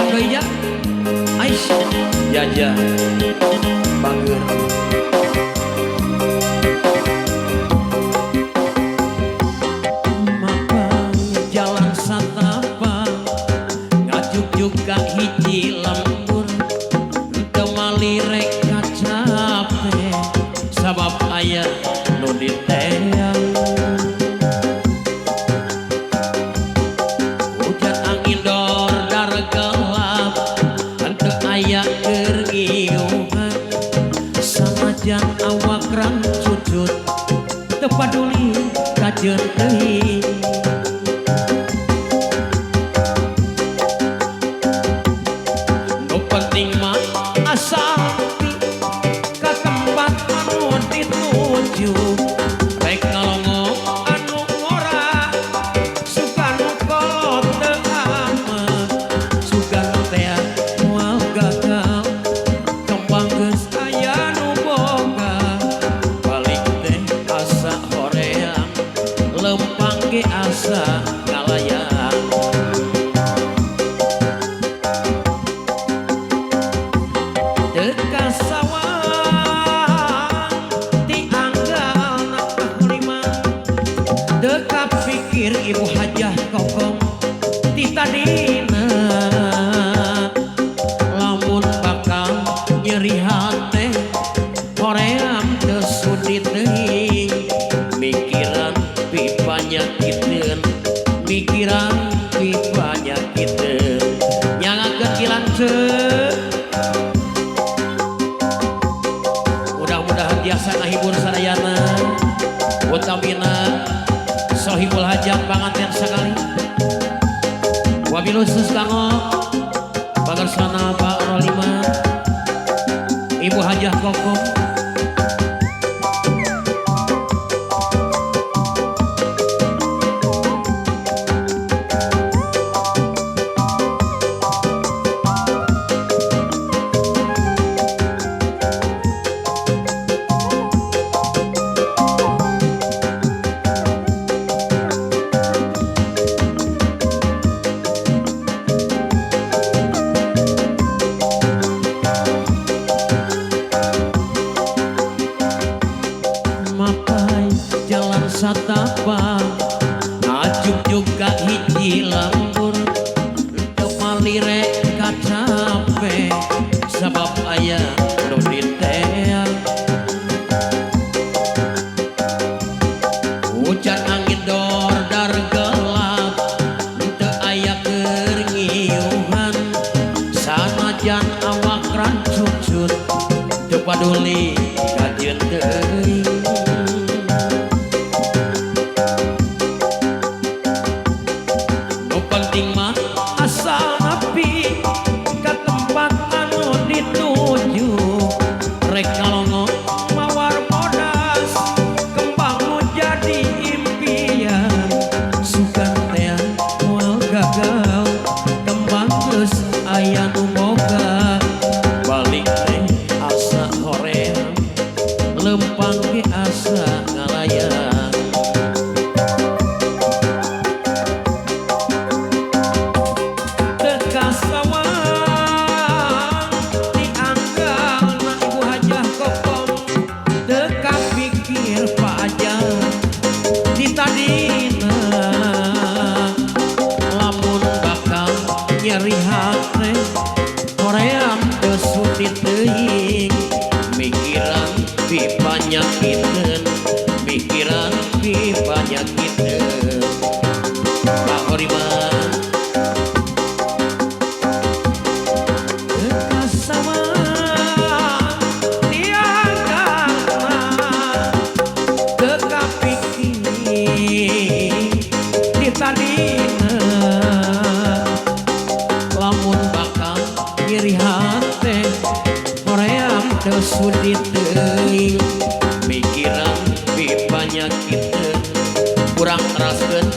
deui ya Aisyah Jaja Bager mapang jalan satapa ngajuk-juk ka hiji lembur teu malirek kacape sabab aya nu diteang hujan angin dordar gelap henteu aya keur ngiungan sanajan awak rang cucut teu paduli kajeun teuing nu penting mah asal ka tempat anu dituju rek ngalongo anu ngora suka nu kolot teu amat suka teh moal gagal kembang geus aya nu boga balik teh asa horeang lempang ge asa ngalayang teu kasawang ti anggalna kakulima teu kapikir ibu hajah kokong ti tadina lamun bakal nyeri hate hoream teu sudi teuing mikiran pipanyakiteun mikiran pipanyakiteun nyangakeun kilanceun mudah-mudahan tiasa ngahibur sadayana utamina sohibul hajat panganten sakali wabil khusus kanggo pangersana Pak Rolima Ibu Hajah Koko mapai jalan satapa ngajuk juga hiji lembur teu malirek kacape sabab aya nu diteang hujan angin dordar gelap teu aya keur ngiungan sanajan awak rancucut teu paduli kajeun teuing penting mah asal napi ka tempat anu dituju rek ngalongo mawar modas kembang nu jadi impian sugan teh moal gagal kembang geus aya nu boga balik teh asa hoream lempang ge asa ngalayang nyeri hate hoream teu sudi teuing mikiran pipanyakiteun mikiran pipanyakiteun Pak Horiman teu kasawang tianggalna teu kapikir di tadina lamun bakal nyeri hate hoream teu sudi teuing mikiran pipanyakiteun kurang teraskeun